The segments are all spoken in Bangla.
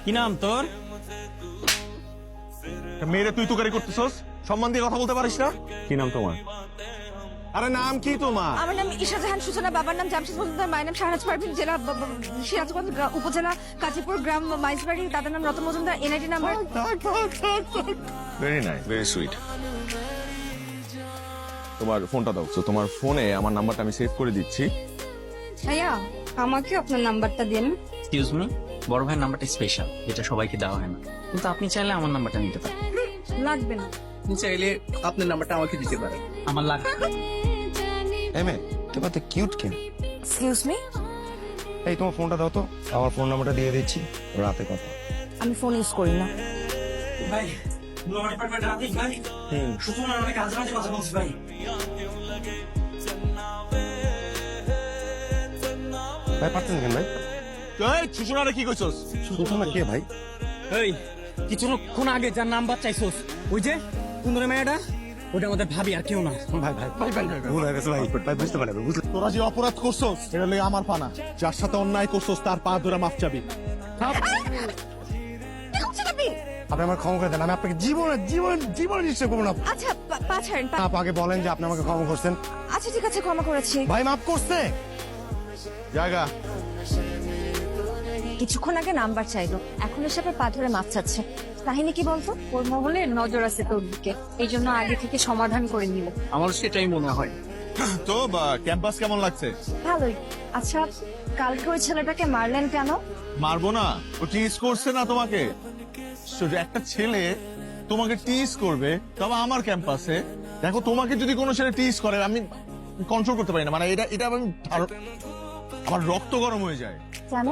কি নাম তোর? মেয়েরে তুই তুকারি করতেছস? সম্মান দিয়ে কথা বলতে পারিস না? কি নাম তোমার? আরে নাম কি তোমার? আমার নাম ঈশা জাহান সূচনা, বাবার নাম জামশেদ মজুমদার, মায়ের নাম শাহনাজ পারভিন, জেলা সিরাজগঞ্জ, উপজেলা কাজীপুর, গ্রাম মাইজবাড়ি, দাদার নাম Ratan Majumdar, NID number. Very nice, very sweet. তোমার ফোনটা দাও। তো তোমার ফোনে আমার নাম্বারটা আমি সেভ করে দিচ্ছি। ভাইয়া আমাকে আপনার নাম্বারটা দিন। এক্সকিউজ মি, বড় ভাইয়ের নাম্বারটা স্পেশাল, যেটা সবাইকে দেওয়া হয় না, কিন্তু আপনি চাইলে আমার নাম্বারটা নিতে পারেন। লাগবে না। আপনি চাইলে আপনার নাম্বারটা আমাকে দিতে পারেন। আমার লাগবে। এমএ তোমার তো কিউট কেন? এক্সকিউজ মি, এই তোমার ফোনটা দাও তো, আমার ফোন নাম্বারটা দিয়ে দিচ্ছি, রাতে কথা। আমি ফোন ইউজ করি না। ভাই আমার ডিপার্টমেন্ট রাতে ভাই সুতরাং অনেক কাজ রাতে কথা বলছি ভাই। ভাই পারতেন কেন ভাই? এই সুষমারে কি কইছস? সুষমা কে ভাই? এই কিছুক্ষণ আগে যার নাম্বার চাইছোস, ওই যে কুন্দরে মেয়েটা, ওটা আমাদের ভাবি, আর কেউ না। ভাই ভাই ভাই ভাই ভুল হয়ে গেছে ভাই, ভাই বুঝতে পারবে বুঝলে। তোরা যে অপরাধ করছস এটা লই আমার পানা। যার সাথে অন্যায় করছস তার পা ধরে মাফ চাবি। কি করছেন আপনি? আপনি আমার ক্ষমা করে দেন, আমি আপনাকে জীবনে জীবনে জীবনে নিশ্চয় করবো না। আচ্ছা পা ছাড়েন। আপনি আগে বলেন যে আপনি আমাকে ক্ষমা করছেন। আচ্ছা ঠিক আছে, ক্ষমা করেছি। ভাই মাফ করছে। জায়গা কিছুক্ষণ আগে নাম্বার চাইলো, এখন এসে আবার পা ধরে মাপ চাচ্ছে। কাহিনী কি বলতো? ওর মহলে নজর আছে তোর দিকে, এই জন্য আগে থেকে সমাধান করে নিল। আমার সেটাই মনে হয়। তো ক্যাম্পাস কেমন লাগছে? ভালোই। আচ্ছা কালকে ওই ছেলেটাকে মারলেন কেন? মারবো না, ও টিজ করছে না তোমাকে। শুধু একটা ছেলে তোমাকে টিজ করবে, তবে আমার ক্যাম্পাসে। দেখো তোমাকে যদি কোনো ছেলে টিজ করে আমি কন্ট্রোল করতে পারি না, মানে এটা আমি আমার রক্ত গরম হয়ে যায়। কেন?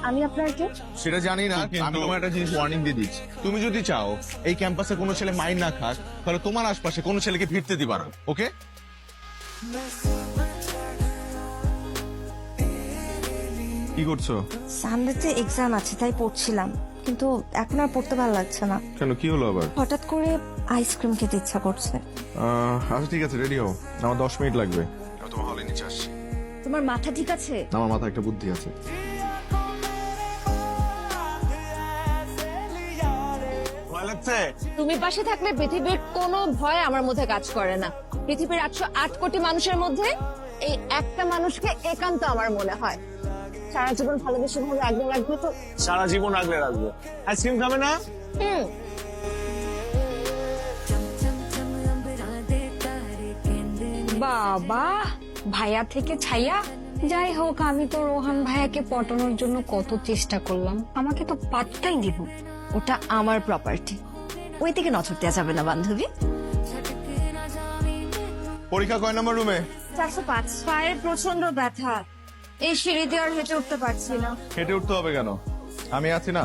আমি আপনার কে? সেটা জানি না, আমি তোমার একটা জিনিস ওয়ার্নিং দিয়ে দিচ্ছি। তুমি যদি চাও এই ক্যাম্পাসে কোনো ছেলে মাইর না খাক, তাহলে তোমার আশপাশে কোনো ছেলেকে ভিড়তে দিবা না, ওকে? কি করছো? সানডেতে এক্সাম আছে তাই পড়ছিলাম, কিন্তু এখন আর পড়তে ভালো লাগছে না। কেন, কি হলো আবার? হঠাৎ করে আইসক্রিম খেতে ইচ্ছা করছে। আচ্ছা ঠিক আছে, রেডি হও, আমার 10 মিনিট লাগবে। আমি তোমার হলে নিচে আসছি। তোমার মাথা ঠিক আছে? আমার মাথায় একটা বুদ্ধি আছে। ভয় লাগছে? তুমি পাশে থাকলে পৃথিবীর কোনো ভয় আমার মধ্যে কাজ করে না। পৃথিবীর 808 কোটি মানুষের মধ্যে এই একটা মানুষকে একান্ত আমার মনে হয়। সারা জীবন ভালোবেসে ভাবে আগলে রাখবে তো? সারা জীবন আগলে রাখবো। আইসক্রিম খাবে না? হুম। বাবা, ভাইয়া থেকে ছাইয়া। যাই হোক, আমি তো রোহান ভাইয়াকে পটানোর জন্য কত চেষ্টা করলাম, আমাকে তো পাত্তাই দিব। ওটা আমার প্রপার্টি, ওই দিকে নজর দেওয়া যাবে না বান্ধবী। পরীক্ষা কয় নম্বর রুমে? 405। পায়ের প্রচন্ড ব্যথা, এই সিঁড়ি দিয়ে আর হেঁটে উঠতে পারছি না। হেঁটে উঠতে হবে কেন? আমি আছি না?